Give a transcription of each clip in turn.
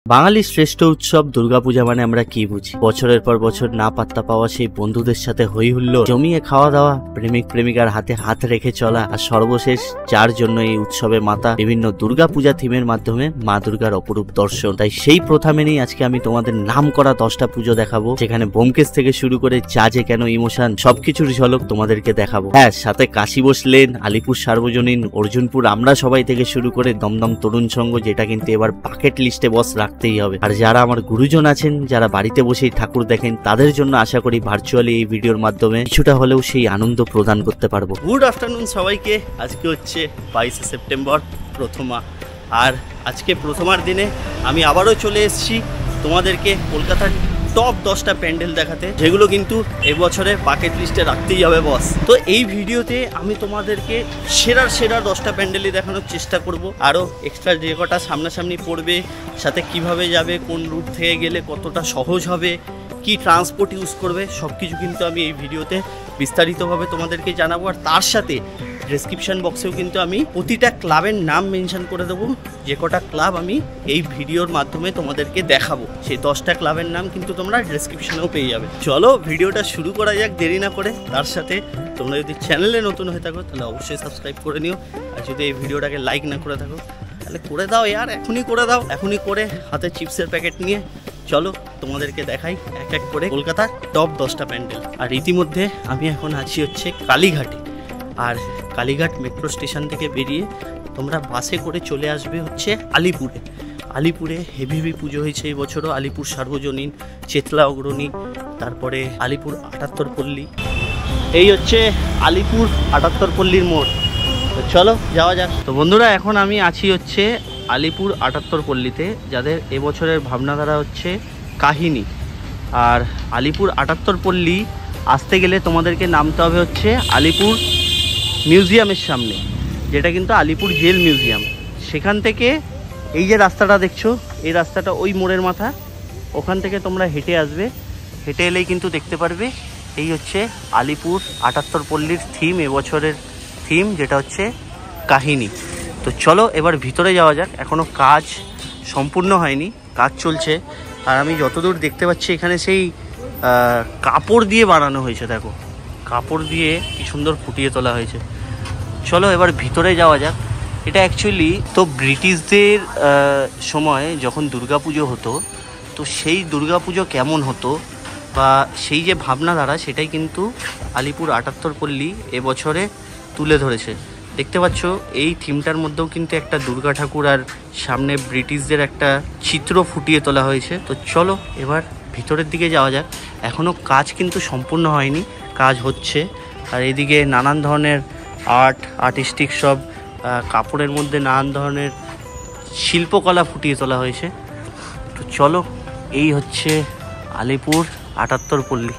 বাঙালির শ্রেষ্ঠ উৎসব দুর্গাপূজা মানে আমরা কি বুঝি? বছরের পর বছর না পাত্তা পাওয়া সেই বন্ধুদের সাথে হই হুল্লোড়, জমিয়ে খাওয়া দাওয়া, প্রেমিক প্রেমিকার হাতে হাত রেখে চলা, আর সর্বশেষ যার জন্য এই উৎসবে মাতা বিভিন্ন দুর্গাপূজা থিমের মাধ্যমে মা দুর্গার অপরূপ দর্শন। তাই সেই প্রথা মেনেই আজকে আমি তোমাদের নাম করা 10টা পুজো দেখাবো, যেখানে ব্যোমকেশ থেকে শুরু করে যা যে কেন ইমোশন সবকিছুর ঝলক তোমাদেরকে দেখাবো। হ্যাঁ, সাথে কাশী বসলেন, আলিপুর সার্বজনীন, অর্জুনপুর আমরা সবাই থেকে শুরু করে দমদম তরুণ সংঘ, যেটা কিন্তু এবার বাকেট লিস্টে বস রাখতেই হবে। আর যারা আমার গুরুজন আছেন, যারা বাড়িতে বসেই ঠাকুর দেখেন, তাদের জন্য আশা করি ভার্চুয়ালি এই ভিডিওর মাধ্যমে কিছুটা হলেও সেই আনন্দ প্রদান করতে পারবো। গুড আফটারনুন সবাইকে। আজকে হচ্ছে 22শে সেপ্টেম্বর, প্রথমা। আর আজকে প্রথমার দিনে আমি আবারও চলে এসেছি তোমাদেরকে কলকাতার টপ 10টা প্যান্ডেল দেখাতে, যেগুলো কিন্তু এবছরের বাকেট লিস্টে রাখতেই হবে বস। তো এই ভিডিওতে আমি তোমাদেরকে সেরা 10টা প্যান্ডেলই দেখানোর চেষ্টা করব। আরও এক্সট্রা যে কটা সামনাসামনি পড়বে, সাথে কিভাবে যাবে, কোন রুট থেকে গেলে কতটা সহজ হবে, কি ট্রান্সপোর্ট ইউজ করবে, সব কিছু কিন্তু আমি এই ভিডিওতে বিস্তারিতভাবে তোমাদেরকে জানাবো। আর তার সাথে ডেসক্রিপশন বক্সেও কিন্তু আমি প্রতিটা ক্লাবের নাম মেনশন করে দেবো, যে কটা ক্লাব আমি এই ভিডিওর মাধ্যমে তোমাদেরকে দেখাবো, সেই 10টা ক্লাবের নাম কিন্তু তোমরা ডেসক্রিপশনেও পেয়ে যাবে। চলো ভিডিওটা শুরু করা যাক দেরি না করে। তার সাথে তোমরা যদি চ্যানেলে নতুন হয়ে থাকো তাহলে অবশ্যই সাবস্ক্রাইব করে নিও, আর যদি এই ভিডিওটাকে লাইক না করে থাকো তাহলে করে দাও ইয়ার, এখনই করে দাও। এখনই করে হাতে চিপসের প্যাকেট নিয়ে চলো তোমাদেরকে দেখাই এক এক করে কলকাতার টপ 10টা প্যান্ডেল। আর ইতিমধ্যে আমি এখন আছি হচ্ছে কালীঘাটে। আর কালীঘাট মেট্রো স্টেশন থেকে বেরিয়ে তোমরা বাসে করে চলে আসবে হচ্ছে আলিপুরে হেভি পুজো হয়েছে এই বছরও। আলিপুর সার্বজনীন, চেতলা অগ্রণী, তারপরে আলিপুর 78 পল্লী। এই হচ্ছে আলিপুর 78 পল্লীর মোড়। তো চলো যাওয়া যাক। তো বন্ধুরা, এখন আমি আছি হচ্ছে আলিপুর 78 পল্লীতে, যাদের এবছরের ভাবনাধারা হচ্ছে কাহিনী। আর আলিপুর 78 পল্লী আসতে গেলে তোমাদেরকে নামতে হবে হচ্ছে আলিপুর মিউজিয়ামের সামনে, যেটা কিন্তু আলিপুর জেল মিউজিয়াম। সেখান থেকে এই যে রাস্তাটা দেখছো, এই রাস্তাটা ওই মোড়ের মাথা, ওখান থেকে তোমরা হেঁটে আসবে। হেঁটে এলেই কিন্তু দেখতে পারবে এই হচ্ছে আলিপুর 78 পল্লীর থিম, এবছরের থিম, যেটা হচ্ছে কাহিনী। তো চলো এবার ভিতরে যাওয়া যাক। এখনও কাজ সম্পূর্ণ হয়নি, কাজ চলছে। আর আমি যতদূর দেখতে পাচ্ছি এখানে সেই কাপড় দিয়ে বানানো হয়েছে, দেখো কাপড় দিয়ে কি সুন্দর ফুটিয়ে তোলা হয়েছে। চলো এবার ভিতরে যাওয়া যাক। এটা অ্যাকচুয়ালি তো ব্রিটিশদের সময় যখন দুর্গাপুজো হতো, তো সেই দুর্গাপুজো কেমন হতো বা সেই যে ভাবনাধারা, সেটাই কিন্তু আলিপুর 78 পল্লী এবছরে তুলে ধরেছে। দেখতে পাচ্ছ এই থিমটার মধ্যেও কিন্তু একটা দুর্গা ঠাকুর আর সামনে ব্রিটিশদের একটা চিত্র ফুটিয়ে তোলা হয়েছে। তো চলো এবার ভিতরের দিকে যাওয়া যাক। এখনও কাজ কিন্তু সম্পূর্ণ হয়নি, কাজ হচ্ছে। আর এদিকে নানান ধরনের আর্টিস্টিক সব কাপড়ের মধ্যে নানান ধরনের শিল্পকলা ফুটিয়ে তোলা হয়েছে। তো চলো, এই হচ্ছে আলিপুর 78 পল্লী।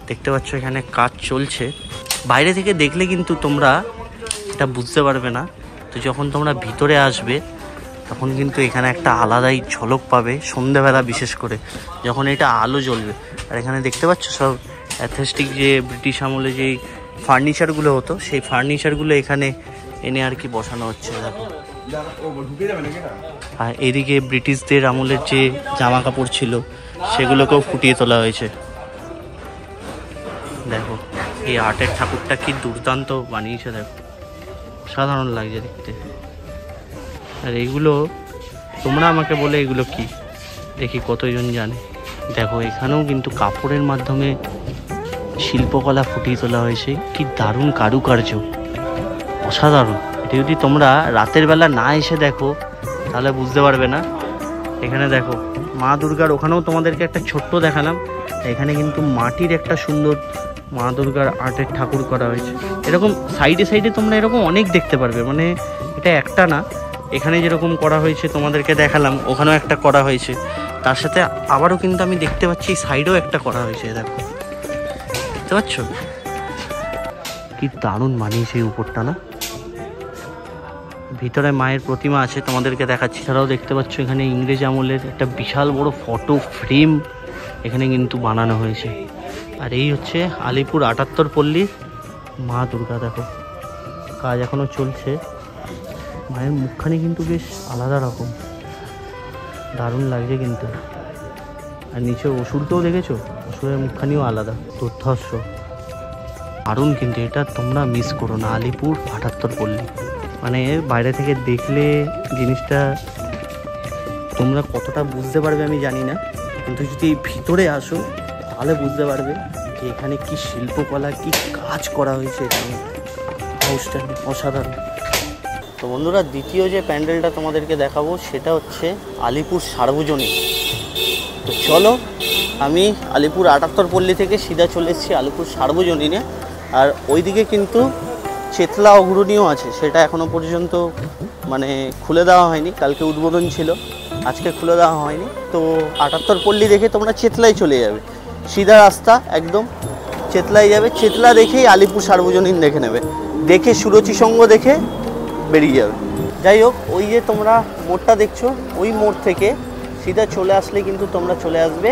দেখতে পাচ্ছ এখানে কাজ চলছে। বাইরে থেকে দেখলে কিন্তু তোমরা এটা বুঝতে পারবে না, তো যখন তোমরা ভিতরে আসবে তখন কিন্তু এখানে একটা আলাদাই ঝলক পাবে, সন্ধ্যেবেলা বিশেষ করে যখন এটা আলো জ্বলবে। আর এখানে দেখতে পাচ্ছ সব অ্যাথেস্টিক যে ব্রিটিশ আমলে যেই ফার্নিচারগুলো হতো, সেই ফার্নিচারগুলো এখানে এনে আর কি বসানো হচ্ছে, দেখো। আর এদিকে ব্রিটিশদের আমলের যে জামা কাপড় ছিল সেগুলোকেও ফুটিয়ে তোলা হয়েছে। দেখো এই আর্টের ঠাকুরটা কি দুর্দান্ত বানিয়েছে, দেখো সাধারণ লাগছে দেখতে। আর এইগুলো তোমরা আমাকে বলে এগুলো কি, দেখি কতজন জানে। দেখো এখানেও কিন্তু কাপড়ের মাধ্যমে শিল্পকলা ফুটিয়ে তোলা হয়েছে, কি দারুণ কারুকার্য, অসাধারণ। এটা যদি তোমরা রাতের বেলা না এসে দেখো তাহলে বুঝতে পারবে না। এখানে দেখো মা দুর্গার, ওখানেও তোমাদেরকে একটা ছোট্ট দেখালাম, এখানে কিন্তু মাটির একটা সুন্দর মা দুর্গার আর্টের ঠাকুর করা হয়েছে। এরকম সাইডে তোমরা এরকম অনেক দেখতে পারবে, মানে এটা একটা না। এখানে যেরকম করা হয়েছে তোমাদেরকে দেখালাম, ওখানেও একটা করা হয়েছে। তার সাথে আবারও কিন্তু আমি দেখতে পাচ্ছি সাইডেও একটা করা হয়েছে, দেখো দেখতে পাচ্ছ কি দারুণ বানিয়েছে এই উপরটা না। ভিতরে মায়ের প্রতিমা আছে, তোমাদেরকে দেখাচ্ছি। ছাড়াও দেখতে পাচ্ছ এখানে ইংরেজ আমলের একটা বিশাল বড় ফটো ফ্রেম এখানে কিন্তু বানানো হয়েছে। আর এই হচ্ছে আলিপুর 78 পল্লীর মা দুর্গা। দেখো কাজ এখনো চলছে। মায়ের মুখখানি কিন্তু বেশ আলাদা রকম, দারুণ লাগছে কিন্তু। আর নিচে অসুরকেও দেখেছো, অসুরের মুখখানিও আলাদা, দুর্ধর্ষ দারুণ কিন্তু। এটা তোমরা মিস করো না, আলিপুর ৭৮ পল্লী। মানে বাইরে থেকে দেখলে জিনিসটা তোমরা কতটা বুঝতে পারবে আমি জানি না, কিন্তু যদি ভিতরে আসো তাহলে বুঝতে পারবে যে এখানে কি শিল্পকলা, কি কাজ করা হয়েছে এখানে। হাউসটা অসাধারণ। তো বন্ধুরা, দ্বিতীয় যে প্যান্ডেলটা তোমাদেরকে দেখাবো সেটা হচ্ছে আলিপুর সার্বজনীন। তো চলো, আমি আলিপুর ৭৮ পল্লী থেকে সিধা চলে এসেছি আলিপুর সার্বজনীনে। আর ওইদিকে কিন্তু চেতলা অগ্রণীও আছে, সেটা এখনও পর্যন্ত মানে খুলে দেওয়া হয়নি। কালকে উদ্বোধন ছিল, আজকে খুলে দেওয়া হয়নি। তো ৭৮ পল্লী দেখে তোমরা চেতলায় চলে যাবে, সিধা রাস্তা একদম চেতলায় যাবে। চেতলা দেখেই আলিপুর সার্বজনীন দেখে নেবে, দেখে সুরুচি সঙ্গ দেখে বেরিয়ে যাবে। যাই হোক, ওই যে তোমরা মোড়টা দেখছো, ওই মোড় থেকে সিধা চলে আসলে কিন্তু তোমরা চলে আসবে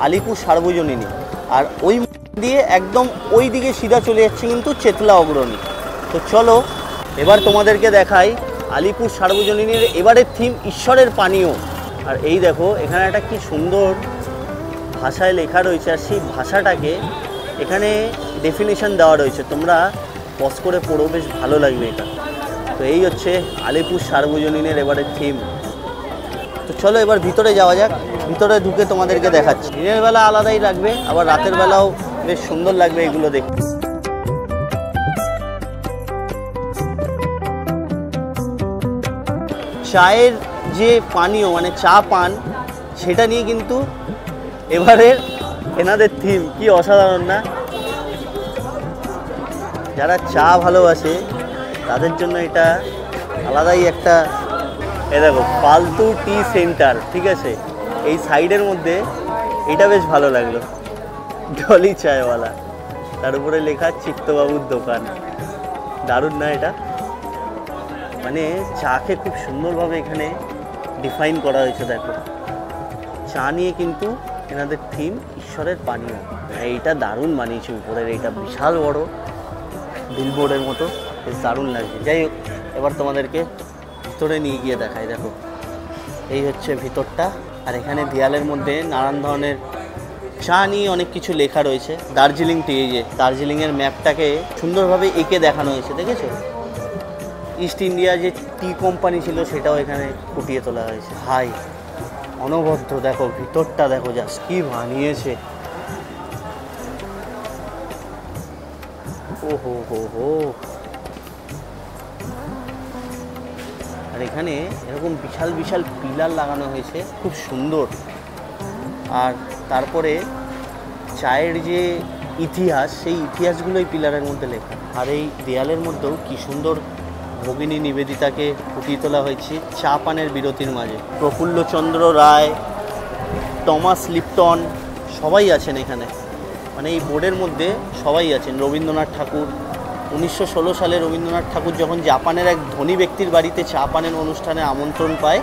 আলিপুর সার্বজনীনে। আর ওই দিয়ে একদম ওই দিকে সিধা চলে যাচ্ছে কিন্তু চেতলা অগ্রণী। তো চলো এবার তোমাদেরকে দেখাই আলিপুর সার্বজনীনের এবারের থিম ঈশ্বরের পানীয়। আর এই দেখো এখানে একটা কি সুন্দর ভাষায় লেখা রয়েছে, আর সেই ভাষাটাকে এখানে ডেফিনেশন দেওয়া রয়েছে, তোমরা পজ করে পড়ো, বেশ ভালো লাগবে এটা। তো এই হচ্ছে আলিপুর সার্বজনীনের এবারের থিম। তো চলো এবার ভিতরে যাওয়া যাক, ভিতরে ঢুকে তোমাদেরকে দেখাচ্ছি। দিনের বেলা আলাদাই লাগবে, আবার রাতের বেলাও বেশ সুন্দর লাগবে এগুলো দেখতে। চায়ের যে পানীয় মানে চা পান, সেটা নিয়ে কিন্তু এবারের এনাদের থিম। কি অসাধারণ না? যারা চা ভালোবাসে তাদের জন্য এটা আলাদাই একটা। এ দেখো, ফালতু টি সেন্টার, ঠিক আছে, এই সাইডের মধ্যে এটা বেশ ভালো লাগলো, ডলি চায়ওয়ালা, তার উপরে লেখা চিত্তবাবুর দোকান। দারুণ না এটা? মানে চাকে খুব সুন্দরভাবে এখানে ডিফাইন করা হয়েছে। দেখো, চা নিয়ে কিন্তু এনাদের থিম ঈশ্বরের পানীয়। এইটা দারুণ বানিয়েছে, উপরের এইটা বিশাল বড় বিলবোর্ডের মতো, বেশ দারুণ লাগছে। যাই হোক, এবার তোমাদেরকে ভিতরে নিয়ে গিয়ে দেখাই। দেখো, এই হচ্ছে ভিতরটা। আর এখানে দেয়ালের মধ্যে নানান ধরনের চা নিয়ে অনেক কিছু লেখা রয়েছে। দার্জিলিং টি, এই যে দার্জিলিংয়ের ম্যাপটাকে সুন্দরভাবে এঁকে দেখানো হয়েছে, দেখেছো? ইস্ট ইন্ডিয়া যে টি কোম্পানি ছিল সেটাও এখানে ফুটিয়ে তোলা হয়েছে। হাই অনবদ্য। দেখো ভিতরটা, দেখো জাস্ট কি বানিয়েছে। ও হো হো হো। আর এখানে এরকম বিশাল বিশাল পিলার লাগানো হয়েছে, খুব সুন্দর। আর তারপরে চায়ের যে ইতিহাস, সেই ইতিহাসগুলোই পিলারের মধ্যে লেখা। আর এই দেয়ালের মধ্যেও কি সুন্দর ভগিনী নিবেদিতাকে ফুটিয়ে তোলা হয়েছে চা পানের বিরতির মাঝে। প্রফুল্লচন্দ্র রায়, টমাস লিপটন সবাই আছেন এখানে, মানে এই বোর্ডের মধ্যে সবাই আছেন। রবীন্দ্রনাথ ঠাকুর, 1916 সালে রবীন্দ্রনাথ ঠাকুর যখন জাপানের এক ধনী ব্যক্তির বাড়িতে চা পানের অনুষ্ঠানে আমন্ত্রণ পায়,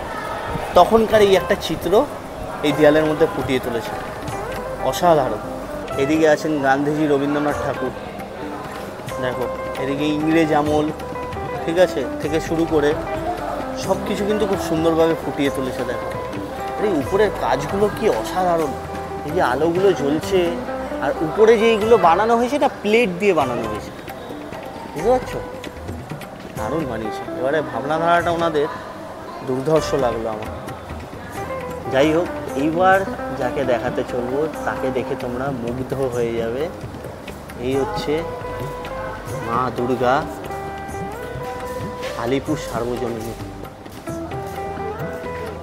তখনকার এই একটা চিত্র এই দেয়ালের মধ্যে ফুটিয়ে তুলেছে। অসাধারণ। এদিকে আছেন গান্ধীজি, রবীন্দ্রনাথ ঠাকুর, দেখো এদিকে ইংরেজ আমল, ঠিক আছে, থেকে শুরু করে সব কিছু কিন্তু খুব সুন্দরভাবে ফুটিয়ে তুলেছে। দেখো এই উপরের কাজগুলো কি অসাধারণ। এই যে আলোগুলো জ্বলছে, আর উপরে যে এইগুলো বানানো হয়েছে এটা প্লেট দিয়ে বানানো হয়েছে, বুঝতে পারছো? দারুণ বানিয়েছে। এবারে ভাবনাধারাটা ওনাদের দুর্ধর্ষ লাগলো আমার। যাই হোক, এইবার যাকে দেখাতে চলবো তাকে দেখে তোমরা মুগ্ধ হয়ে যাবে। এই হচ্ছে মা দুর্গা, আলিপুর সার্বজনীন।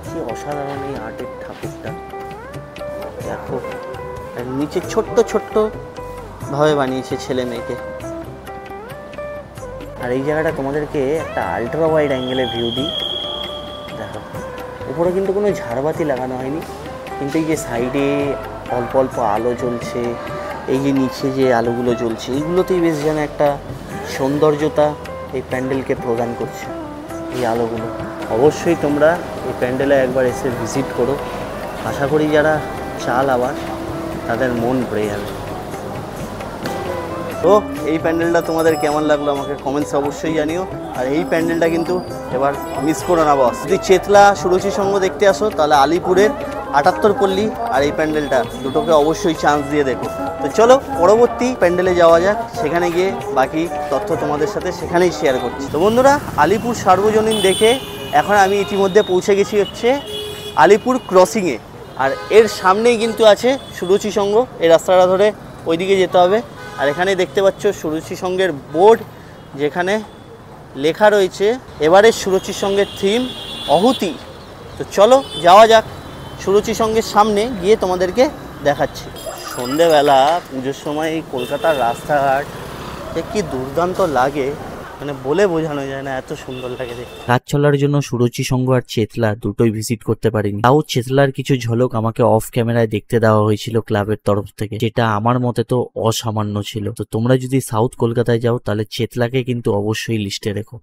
কি অসাধারণ এই আর্টের ঠাকুরটা, দেখো। আর নিচে ছোট্ট ছোট্ট ভাবে বানিয়েছে ছেলে মেয়েকে। আর এই জায়গাটা তোমাদেরকে একটা আল্ট্রা ওয়াইড অ্যাঙ্গেলে ভিউ দিই। দেখো উপরে কিন্তু কোনো ঝাড়বাতি লাগানো হয়নি, কিন্তু এই যে সাইডে অল্প অল্প আলো জ্বলছে, এই যে নিচে যে আলোগুলো জ্বলছে, এইগুলোতেই বেশ যেন একটা সৌন্দর্যতা এই প্যান্ডেলকে প্রদান করছে এই আলোগুলো। অবশ্যই তোমরা এই প্যান্ডেলে একবার এসে ভিজিট করো। আশা করি যারা চাল আবার তাদের মন ভরে যাবে। তো এই প্যান্ডেলটা তোমাদের কেমন লাগলো আমাকে কমেন্টসে অবশ্যই জানিও। আর এই প্যান্ডেলটা কিন্তু এবার মিস করো না বস। যদি চেতলা সুরুচি সঙ্গ দেখতে আসো তাহলে আলিপুরের 78 পল্লী আর এই প্যান্ডেলটা দুটোকে অবশ্যই চান্স দিয়ে দেখো। তো চলো পরবর্তী প্যান্ডেলে যাওয়া যাক, সেখানে গিয়ে বাকি তথ্য তোমাদের সাথে সেখানেই শেয়ার করছি। তো বন্ধুরা, আলিপুর সার্বজনীন দেখে এখন আমি ইতিমধ্যে পৌঁছে গেছি হচ্ছে আলিপুর ক্রসিংয়ে, আর এর সামনেই কিন্তু আছে সুরুচি সঙ্গ। এই রাস্তাটা ধরে ওইদিকে যেতে হবে, আর এখানে দেখতে পাচ্ছ সুরুচি সঙ্গের বোর্ড, যেখানে লেখা রয়েছে এবারের সুরুচি সঙ্গের থিম অহুতি। তো চলো যাওয়া যাক সুরুচি সঙ্গের সামনে গিয়ে তোমাদেরকে দেখাচ্ছি। সন্ধেবেলা পুজোর সময় এই কলকাতার রাস্তাঘাট কি দুর্দান্ত লাগে, মানে বলে বোঝানো যায় না, এত সুন্দর লাগে। কাজ চলার জন্য সুরুচি সঙ্গ আর চেতলা দুটোই ভিজিট করতে পারিনি, তাও চেতলার কিছু ঝলক আমাকে অফ ক্যামেরায় দেখতে দেওয়া হয়েছিল ক্লাবের তরফ থেকে, যেটা আমার মতে তো অসামান্য ছিল। তো তোমরা যদি সাউথ কলকাতায় যাও তাহলে চেতলাকে কিন্তু অবশ্যই লিস্টে রেখো।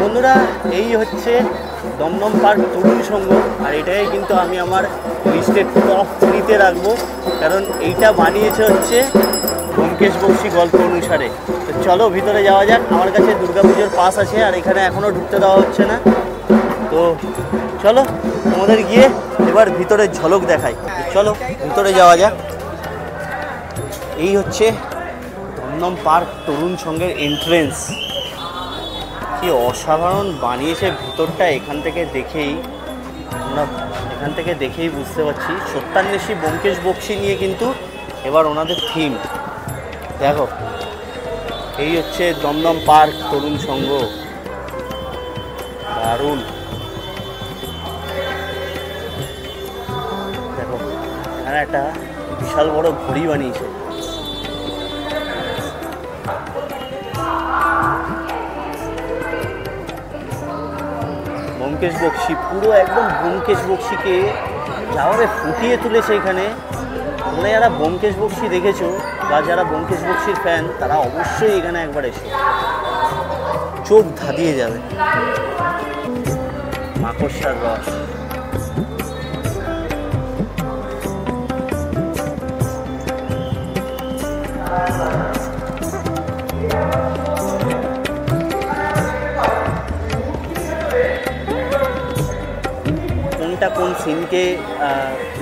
বন্ধুরা, এই হচ্ছে দমদম পার্ক তরুণ সঙ্গ, আর এটাই কিন্তু আমি আমার লিস্টের টপ 3-তে রাখবো, কারণ এইটা বানিয়েছে হচ্ছে ব্যোমকেশ বক্সী গল্প অনুসারে। তো চলো ভিতরে যাওয়া যাক। আমার কাছে দুর্গাপুজোর পাস আছে, আর এখানে এখনও ঢুকতে দেওয়া হচ্ছে না। তো চলো তোমাদের গিয়ে এবার ভিতরের ঝলক দেখাই। চলো ভিতরে যাওয়া যাক। এই হচ্ছে দমদম পার্ক তরুণ সঙ্গের এন্ট্রেন্স। কি অসাধারণ বানিয়েছে ভিতরটা, এখান থেকে দেখেই বুঝতে পারছি। সত্যান্বেষী ব্যোমকেশ বক্সী নিয়ে কিন্তু এবার ওনাদের থিম দেখো। এই হচ্ছে দমদম পার্ক তরুণ সঙ্গ, দারুণ। দেখো এখানে একটা বিশাল বড় ঘড়ি বানিয়েছে। ব্যোমকেশ বক্সী, পুরো একদম ব্যোমকেশ বক্সীকে যাওয়ারে ফুটিয়ে তুলেছে এখানে। তোমরা যারা ব্যোমকেশ বক্সী দেখেছো বা যারা ব্যোমকেশ বক্সীর ফ্যান, তারা অবশ্যই এখানে একবার এসো, চোখ ধাঁধিয়ে যাবে। মাকড়সার রস, কোন সিনকে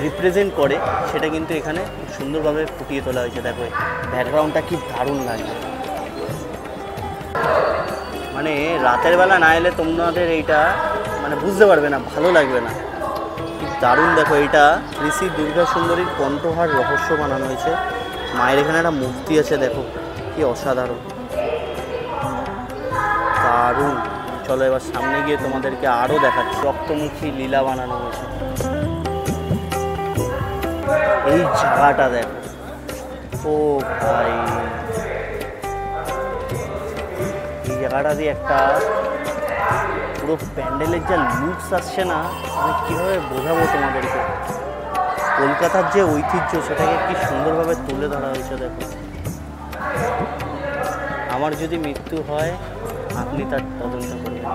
রিপ্রেজেন্ট করে সেটা কিন্তু এখানে খুব সুন্দরভাবে ফুটিয়ে তোলা হয়েছে। দেখো ব্যাকগ্রাউন্ডটা কি দারুণ লাগে, মানে রাতের বেলা না এলে তোমাদের এইটা মানে বুঝতে পারবে না, ভালো লাগবে না, কি দারুণ। দেখো এটা শ্রী দুর্গা সুন্দরীর কণ্ঠহার রহস্য বানানো হয়েছে। মায়ের এখানে একটা মূর্তি আছে, দেখো কি অসাধারণ, দারুণ। চলো এবার সামনে গিয়ে তোমাদেরকে আরও দেখাচ্ছি। রক্তমুখী লীলা বানানো হয়েছে। এই জায়গাটা দেখো, ও ভাই, এই জায়গাটা দিয়ে একটা পুরো প্যান্ডেলের যা লুকস আসছে না, আমি কীভাবে বোঝাবো তোমাদেরকে। কলকাতার যে ঐতিহ্য সেটাকে কি সুন্দরভাবে তুলে ধরা হয়েছে। দেখো, আমার যদি মৃত্যু হয় আপনি তার তদন্ত করবেন।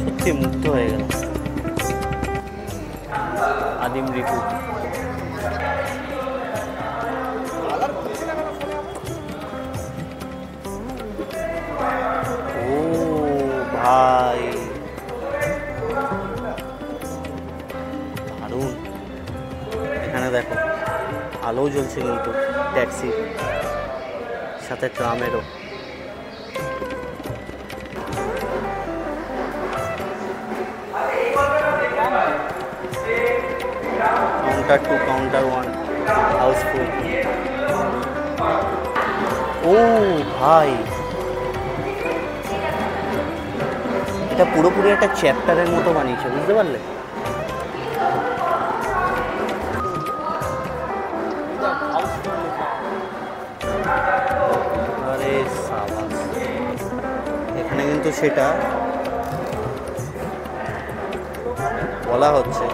সত্যি মুগ্ধ হয়ে গেল। আদিম রিপু, ও ভাই দারুণ। এখানে দেখো আলো জ্বলছে কিন্তু ট্যাক্সির সাথে, ট্রামেরও। Counter 2, counter 1 house full. ও ভাই, এটা পুরোপুরি একটা চ্যাপ্টারের মতো বানিয়েছে, বুঝতে পারলে? এখানে কিন্তু সেটা বলা হচ্ছে।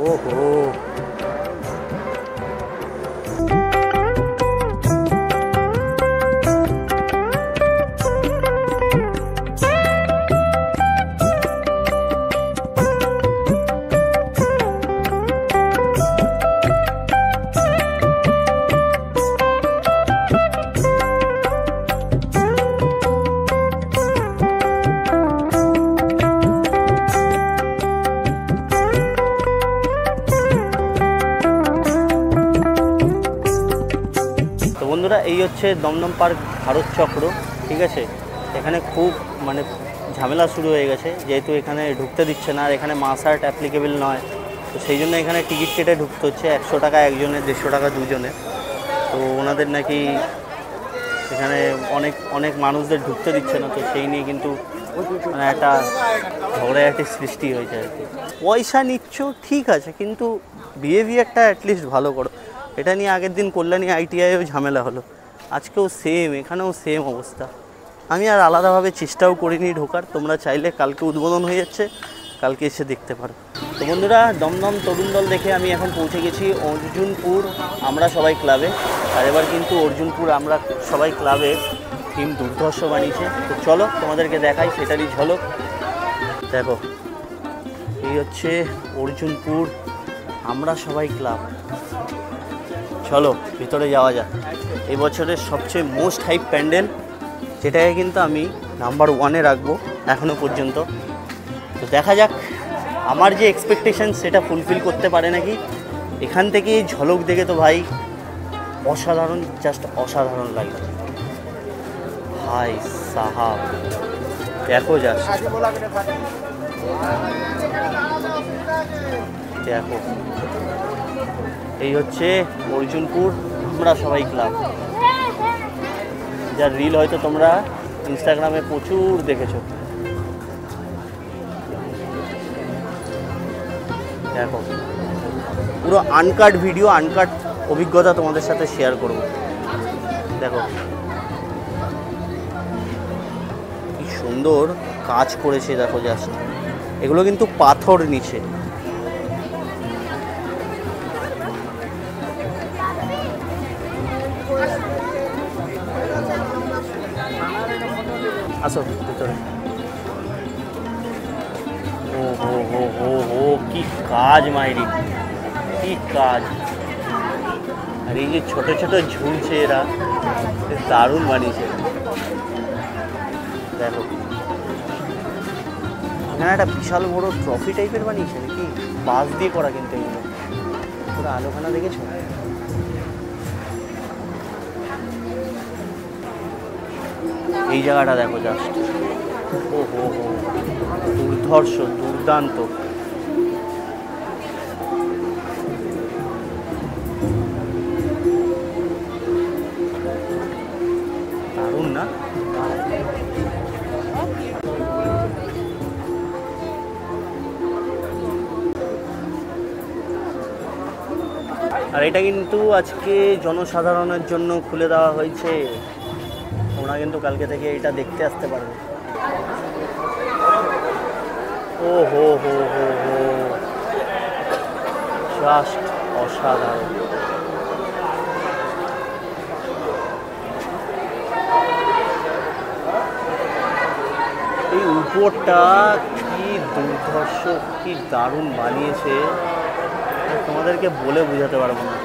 ওহো, বন্ধুরা এই হচ্ছে দমদম পার্ক ভারত চক্র, ঠিক আছে। এখানে খুব মানে ঝামেলা শুরু হয়ে গেছে, যেহেতু এখানে ঢুকতে দিচ্ছে না, আর এখানে মাস আর্ট অ্যাপ্লিকেবল নয়, তো সেই জন্য এখানে টিকিট কেটে ঢুকতে হচ্ছে। 100 টাকা একজনের, 150 টাকা দুজনের। তো ওনাদের নাকি এখানে অনেক অনেক মানুষদের ঢুকতে দিচ্ছে না, তো সেই নিয়ে কিন্তু মানে একটা ঝগড়াঝাটির সৃষ্টি হয়েছে আর কি। পয়সা নিচ্ছ ঠিক আছে, কিন্তু বিহেভিয়ারটা অ্যাটলিস্ট ভালো করো। এটা নিয়ে আগের দিন কল্যাণী ITIও ঝামেলা হলো, আজকেও সেম, এখানেও সেম অবস্থা। আমি আর আলাদাভাবে চেষ্টাও করিনি ঢোকার। তোমরা চাইলে কালকে উদ্বোধন হয়ে যাচ্ছে, কালকে এসে দেখতে পারো। তো বন্ধুরা, দমদম তরুণ দল দেখে আমি এখন পৌঁছে গেছি অর্জুনপুর আমরা সবাই ক্লাবে। আর এবার কিন্তু অর্জুনপুর আমরা সবাই ক্লাবে থিম দুর্ধর্ষ বানিয়েছে। তো চলো তোমাদেরকে দেখাই সেটারই ঝলক। দেখো, এই হচ্ছে অর্জুনপুর আমরা সবাই ক্লাব। চলো ভিতরে যাওয়া যাক। এই বছরের সবচেয়ে মোস্ট হাইপ প্যান্ডেল, যেটাকে কিন্তু আমি নাম্বার 1-এ রাখবো এখনও পর্যন্ত। তো দেখা যাক আমার যে এক্সপেকটেশন সেটা ফুলফিল করতে পারে নাকি। এখান থেকে ঝলক দেখে তো ভাই অসাধারণ, জাস্ট অসাধারণ লাগছে ভাই সাহাব। দেখো জাস্ট, দেখো এই হচ্ছে অর্জুনপুর আমরা সবাই ক্লাব, যার রিল হয়তো তোমরা ইনস্টাগ্রামে প্রচুর দেখেছো। দেখো পুরো আনকাট ভিডিও, আনকাট অভিজ্ঞতা তোমাদের সাথে শেয়ার করব। দেখো কি সুন্দর কাজ করেছে, দেখো জাস্ট। এগুলো কিন্তু পাথর নিচে। আসো ভিতরে। ও হো হো হো হো, কি কাজ মাইরি, কি কাজ। আর এই যে ছোট ছোট ঝুলছে এরা, দারুণ বানিয়েছে। দেখো এখানে একটা বিশাল বড় ট্রফি টাইপের বানিয়েছে নাকি, বাঁশ দিয়ে করা কিন্তু এগুলো। পুরো আলোখানা দেখেছো? এই জায়গাটা দেখো জাস্ট, ও হো হো, দুর্ধর্ষ, দুর্দান্ত। দারুণ না? আর এটা কিন্তু আজকে জনসাধারণের জন্য খুলে দেওয়া হয়েছে, তোমরা কিন্তু কালকে থেকে এটা দেখতে আসতে পারবে। ও হো হো হো হো, জাস্ট অসাধারণ। এই উপরটা কি দুর্ধর্ষ, কি দারুণ বানিয়েছে, তোমাদেরকে বলে বোঝাতে পারবো না।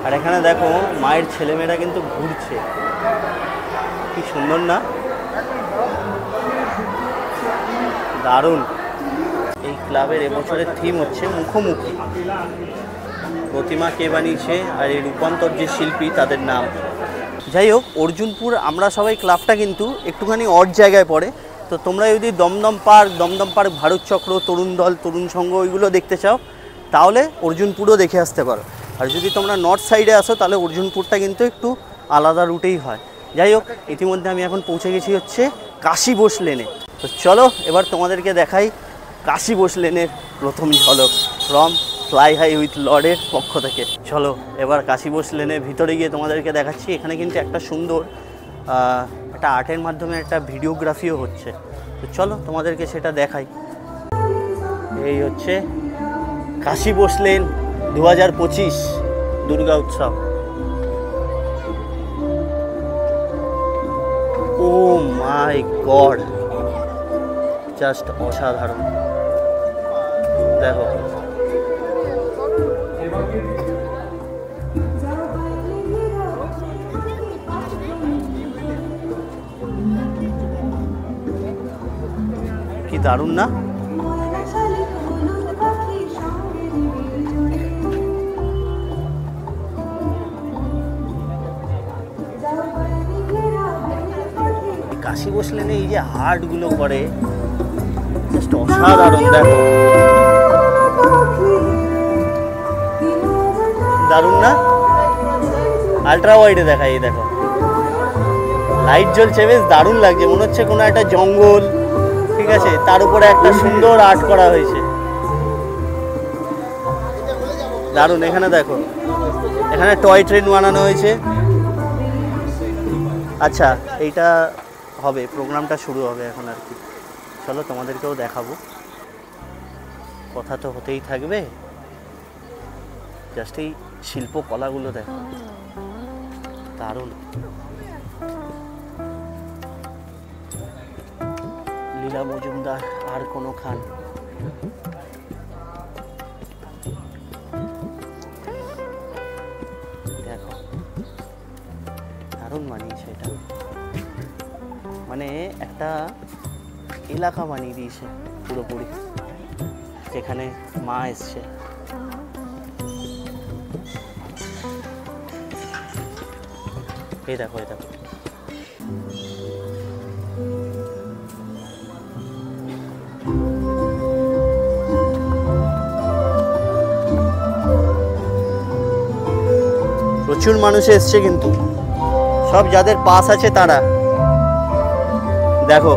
আর এখানে দেখো মায়ের ছেলেমেয়েরা কিন্তু ঘুরছে, কি সুন্দর না? দারুণ। এই ক্লাবের এবছরের থিম হচ্ছে মুখোমুখি। প্রতিমা কে বানিয়েছে আর এই রূপান্তর যে শিল্পী তাদের নাম। যাই হোক, অর্জুনপুর আমরা সবাই ক্লাবটা কিন্তু একটুখানি অড জায়গায় পড়ে। তো তোমরা যদি দমদম পার্ক ভারত চক্র, তরুণ দল, তরুণ সংঘ ওইগুলো দেখতে চাও, তাহলে অর্জুনপুরও দেখে আসতে পারো। আর যদি তোমরা নর্থ সাইডে আসো, তাহলে অর্জুনপুরটা কিন্তু একটু আলাদা রুটেই হয়। যাই হোক, ইতিমধ্যে আমি এখন পৌঁছে গেছি হচ্ছে কাশী বোস লেনে। তো চলো এবার তোমাদেরকে দেখাই কাশী বোস লেনের প্রথম ঝলক ফ্রম ফ্লাই হাই উইথ লর্ডের পক্ষ থেকে। চলো এবার কাশী বোস লেনের ভিতরে গিয়ে তোমাদেরকে দেখাচ্ছি। এখানে কিন্তু একটা সুন্দর একটা আর্টের মাধ্যমে একটা ভিডিওগ্রাফিও হচ্ছে। তো চলো তোমাদেরকে সেটা দেখাই। এই হচ্ছে কাশী বোস লেন 2025 দুর্গা উৎসব। ও মাই গড, জাস্ট অসাধারণ। দেখো কি দারুণ না? কাশি বসলেনে এই যে হার্টগুলো করে জাস্ট অসাধারণ। দেখো দারুণ না? আলট্রা ওয়াইডে দেখায়, এই দেখো লাইট জ্বলছে, বেশ দারুণ লাগছে, মনে হচ্ছে কোনো একটা জঙ্গল, ঠিক আছে, তার উপরে একটা সুন্দর আর্ট করা হয়েছে, দারুণ। এখানে দেখো, এখানে টয় ট্রেন বানানো হয়েছে। আচ্ছা, এইটা হবে, প্রোগ্রামটা শুরু হবে এখন আর কি। চলো তোমাদেরকেও দেখাবো, কথা তো হতেই থাকবে। জাস্ট এই শিল্পকলাগুলো দেখো, দারুণ। লীলা মজুমদার আর কোনো খান, দেখো দারুণ বানিয়েছে এটা, মানে একটা এলাকা বানিয়ে দিয়েছে পুরোপুরি, যেখানে মা এসছে। এই দেখো, এই দেখো প্রচুর মানুষ এসছে কিন্তু, সব যাদের পাস আছে তারা। দেখো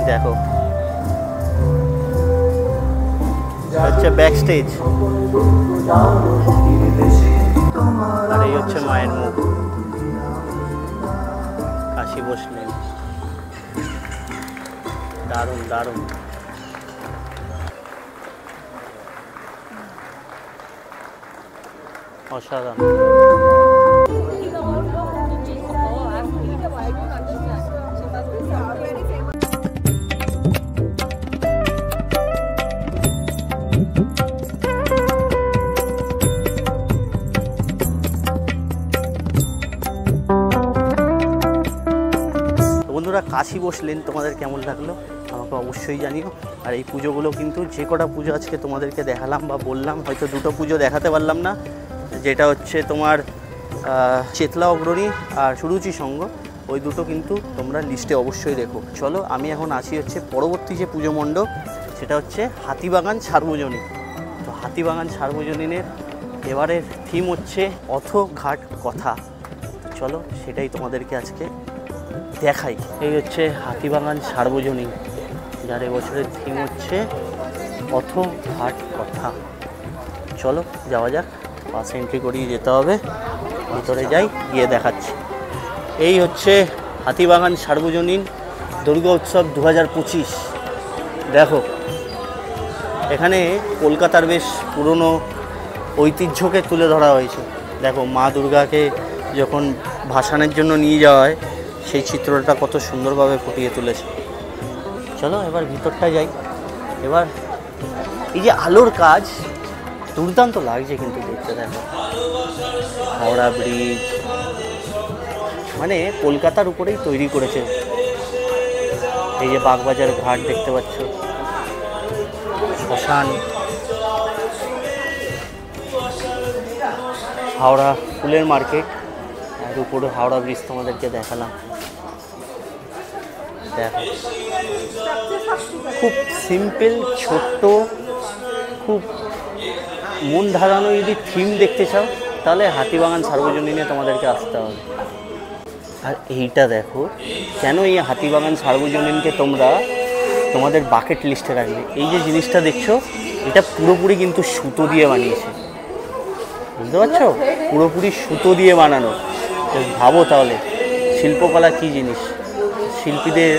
দেখো হচ্ছে ব্যাক স্টেজ, আর এই হচ্ছে মায়ের মুখ। কাশি বসলেন, দারুণ দারুণ। অসাধারণ। বন্ধুরা, কাশি বসলেন তোমাদের কেমন লাগলো আমাকে অবশ্যই জানিও। আর এই পুজোগুলো কিন্তু, যে কটা পুজো আজকে তোমাদেরকে দেখালাম বা বললাম, হয়তো দুটো পুজো দেখাতে পারলাম না, যেটা হচ্ছে তোমার চেতলা অগ্রণী আর সুরুচি সংঘ, ওই দুটো কিন্তু তোমরা লিস্টে অবশ্যই রেখো। চলো আমি এখন আসি হচ্ছে পরবর্তী যে পুজো মণ্ডপ, সেটা হচ্ছে হাতিবাগান সার্বজনীন। তো হাতিবাগান সার্বজনীনের এবারের থিম হচ্ছে অথ ঘাট কথা। চলো সেটাই তোমাদেরকে আজকে দেখাই। এই হচ্ছে হাতিবাগান সার্বজনীন, যার এবছরের থিম হচ্ছে অথ ঘাট কথা। চলো যাওয়া যাক, পাস এন্ট্রি করিয়ে যেতে হবে, ভিতরে যাই, গিয়ে দেখাচ্ছি। এই হচ্ছে হাতিবাগান সার্বজনীন দুর্গা উৎসব 2025। দেখো এখানে কলকাতার বেশ পুরনো ঐতিহ্যকে তুলে ধরা হয়েছে। দেখো মা দুর্গাকে যখন ভাসানের জন্য নিয়ে যাওয়া হয়, সেই চিত্রটা কত সুন্দরভাবে ফুটিয়ে তুলেছে। চলো এবার ভিতরটা যাই। এবার এই যে আলোর কাজ দুর্দান্ত লাগছে কিন্তু দেখতে। দেখো হাওড়া ব্রিজ, মানে কলকাতার উপরেই তৈরি করেছে। এই যে বাগবাজার ঘাট দেখতে পাচ্ছ, শ্মশান, হাওড়া ফুলের মার্কেট, আর উপরে হাওড়া ব্রিজ তোমাদেরকে দেখালাম। দেখো খুব সিম্পল, ছোট্ট, খুব মন ধারানো যদি থিম দেখতে চাও তাহলে হাতিবাগান সার্বজনীনে তোমাদেরকে আসতে হবে। আর এইটা দেখো, কেন এই হাতিবাগান সার্বজনীনকে তোমরা তোমাদের বাকেট লিস্টে রাখবে। এই যে জিনিসটা দেখছো, এটা পুরোপুরি কিন্তু সুতো দিয়ে বানিয়েছে, বুঝতে পারছো? পুরোপুরি সুতো দিয়ে বানানো। ভাবো তাহলে শিল্পকলা কী জিনিস। শিল্পীদের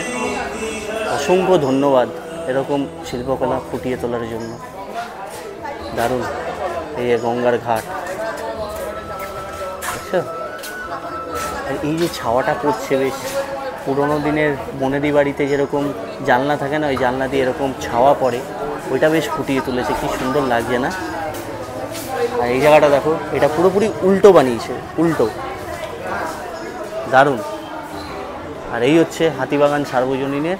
অসংখ্য ধন্যবাদ এরকম শিল্পকলা ফুটিয়ে তোলার জন্য। দারুণ। এই যে গঙ্গার ঘাট, বুঝছো? আর এই যে ছাওয়াটা পড়ছে, বেশ পুরোনো দিনের বনেদি বাড়িতে যেরকম জানলা থাকে না, ওই জানলা দিয়ে এরকম ছাওয়া পড়ে, ওইটা বেশ ফুটিয়ে তুলেছে। কি সুন্দর লাগছে না? আর এই জায়গাটা দেখো, এটা পুরোপুরি উল্টো বানিয়েছে, উল্টো, দারুণ। আর এই হচ্ছে হাতিবাগান সার্বজনীনের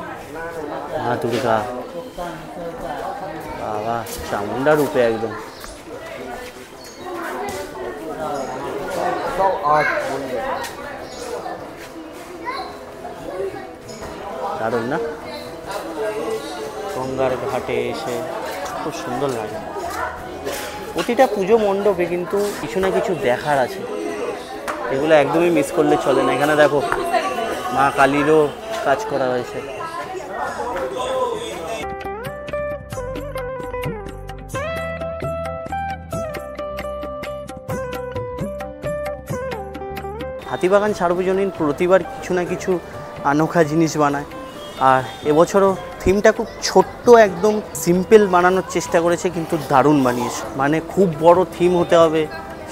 মা দুর্গা, বাবা চামুন্ডা রূপে একদম। দারুণ না? গঙ্গার ঘাটে এসে খুব সুন্দর লাগে। প্রতিটা পুজো মণ্ডপে কিন্তু কিছু না কিছু দেখার আছে, এগুলো একদমই মিস করলে চলে না। এখানে দেখো মা কালীরও কাজ করা হয়েছে। হাতিবাগান সার্বজনীন প্রতিবার কিছু না কিছু আনোখা জিনিস বানায়, আর এবছরও থিমটা খুব ছোট্ট, একদম সিম্পল বানানোর চেষ্টা করেছে, কিন্তু দারুণ বানিয়েছে। মানে খুব বড় থিম হতে হবে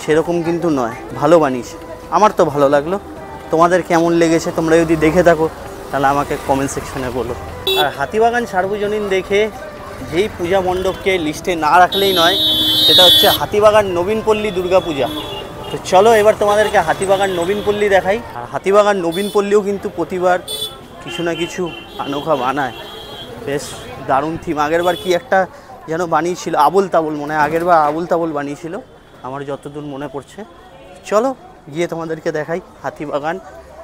সেরকম কিন্তু নয়, ভালো বানিয়েছে। আমার তো ভালো লাগলো। তোমাদের কেমন লেগেছে তোমরা যদি দেখে থাকো তাহলে আমাকে কমেন্ট সেকশনে বলো। আর হাতিবাগান সার্বজনীন দেখে যেই পূজা মণ্ডপকে লিস্টে না রাখলেই নয়, সেটা হচ্ছে হাতিবাগান নবীনপল্লী দুর্গাপূজা। তো চলো এবার তোমাদেরকে হাতিবাগান নবীনপল্লী দেখাই। আর হাতিবাগান নবীনপল্লীও কিন্তু প্রতিবার কিছু না কিছু আনোখা বানায়, বেশ দারুণ থিম। আগেরবার কি একটা যেন বানিয়েছিল, আবুল তাবুল, মনে হয় আগেরবার আবুল তাবুল বানিয়েছিল আমার যতদূর মনে পড়ছে। চলো গিয়ে তোমাদেরকে দেখাই হাতিবাগান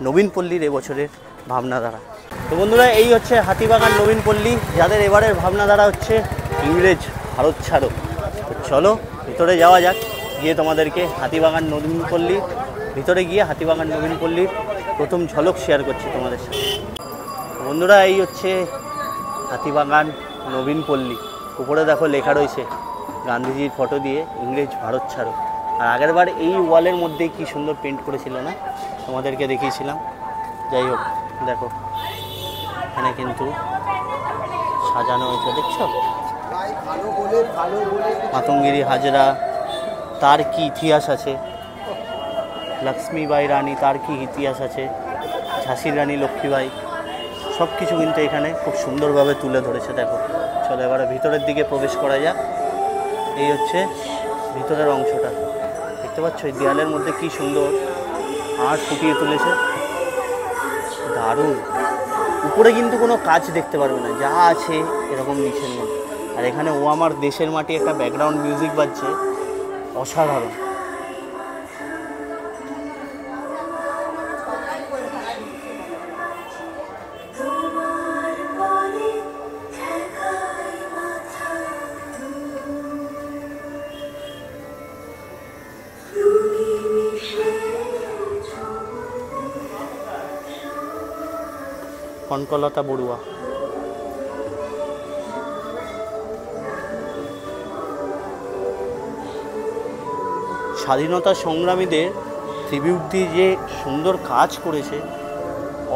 নবীনপল্লীর এবছরের ভাবনাধারা। তো বন্ধুরা, এই হচ্ছে হাতিবাগান নবীনপল্লী, যাদের এবারের ভাবনাধারা হচ্ছে ইংরেজ ভারত ছাড়ো। তো চলো ভিতরে যাওয়া যাক, গিয়ে তোমাদেরকে হাতিবাগান নবীনপল্লী, ভিতরে গিয়ে হাতিবাগান নবীনপল্লীর প্রথম ঝলক শেয়ার করছি তোমাদের সাথে। বন্ধুরা, এই হচ্ছে হাতিবাগান নবীনপল্লী। উপরে দেখো লেখা রয়েছে গান্ধীজির ফটো দিয়ে, ইংরেজ ভারত ছাড়ো। আর আগেরবার এই ওয়ালের মধ্যে কি সুন্দর পেন্ট করেছিল না, তোমাদেরকে দেখিয়েছিলাম। যাই হোক, দেখো এখানে কিন্তু সাজানো হয়েছে, দেখছো? মাতঙ্গিরি হাজরা, তার কি ইতিহাস আছে, লক্ষ্মীবাই রানী, তার কি ইতিহাস আছে, ঝাঁসির রানী লক্ষ্মীবাই, সব কিছু কিন্তু এখানে খুব সুন্দরভাবে তুলে ধরেছে। দেখো, চলো এবারে ভিতরের দিকে প্রবেশ করা যাক। এই হচ্ছে ভিতরের অংশটা, দেখতে পাচ্ছ? এই দেয়ালের মধ্যে কি সুন্দর আর্ট ফুটিয়ে তুলেছে, দারুণ। উপরে কিন্তু কোনো কাজ দেখতে পারবে না, যা আছে এরকম নিচের মধ্যে। আর এখানে ও আমার দেশের মাটি একটা ব্যাকগ্রাউন্ড মিউজিক বাজছে, অসাধারণ। কনকলতা বড়ুয়া। স্বাধীনতা সংগ্রামীদের ট্রিবিউট দিয়ে যে সুন্দর কাজ করেছে,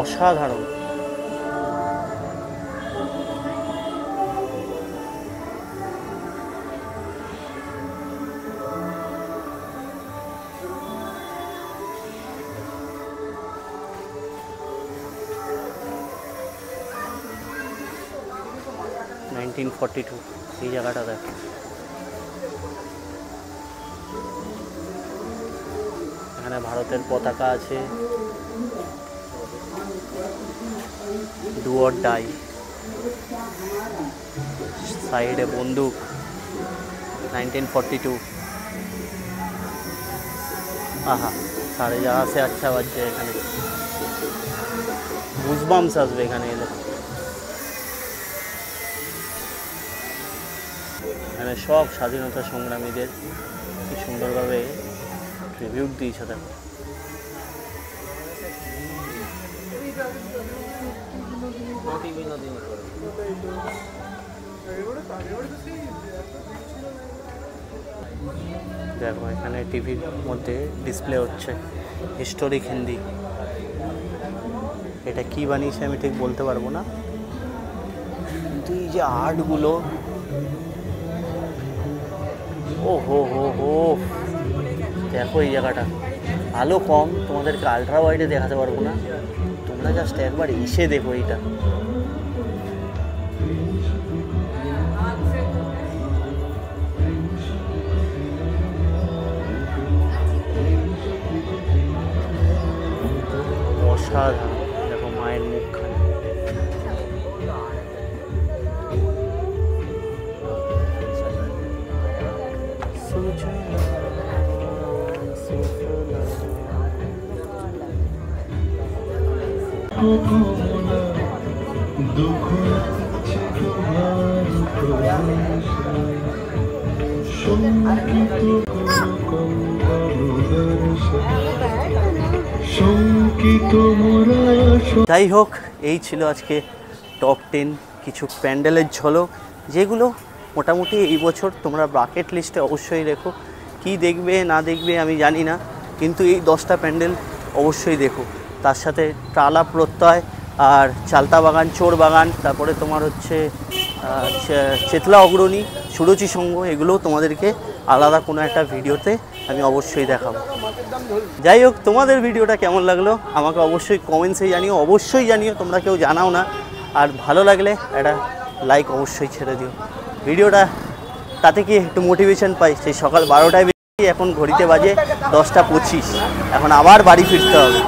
অসাধারণ। এই জায়গাটা দেখো, এখানে এখানে ভারতের পতাকা আছে, ডু অর ডাই, সাইডে বন্দুক 1942। আহা, সারে জায়গা সে আচ্ছা বাজছে এখানে, গুজবাম্পস আসবে এখানে এলে। এখানে সব স্বাধীনতা সংগ্রামীদের কি সুন্দরভাবে ট্রিবিউট দিয়েছে দেখো। দেখো এখানে টিভির মধ্যে ডিসপ্লে হচ্ছে হিস্টোরিক হিন্দি। এটা কি বানিয়েছে আমি ঠিক বলতে পারবো না, কিন্তু এই যে আর্টগুলো, ও হো হো হো, দেখো এই জায়গাটা আলো কম, তোমাদেরকে আলট্রা ওয়াইডে দেখাতে পারবো না, তোমরা জাস্ট একবার এসে দেখো এইটা। অসাধারণ, দেখো মায়ের মুখখানে। যাই হোক, এই ছিল আজকে টপ 10 কিছু প্যান্ডেলের ঝলক, যেগুলো মোটামুটি এই বছর তোমরা বাকেট লিস্টে অবশ্যই রেখো। কি দেখবে না দেখবে আমি জানি না, কিন্তু এই 10টা প্যান্ডেল অবশ্যই দেখো। তার সাথে টালা প্রত্যয় আর চালতা বাগান, চোর বাগান, তারপরে তোমার হচ্ছে চেতলা অগ্রণী, সুরুচি সংঘ, এগুলোও তোমাদেরকে আলাদা কোনো একটা ভিডিওতে আমি অবশ্যই দেখাবো। যাই হোক, তোমাদের ভিডিওটা কেমন লাগলো আমাকে অবশ্যই কমেন্টসে জানিও, অবশ্যই জানিও, তোমরা কেউ জানাও না। আর ভালো লাগলে একটা লাইক অবশ্যই ছেড়ে দিও ভিডিওটা, তাতে কি একটু মোটিভেশন পাই। সেই সকাল 12টায় বেরিয়ে এখন ঘড়িতে বাজে 10টা 25, এখন আবার বাড়ি ফিরতে হবে।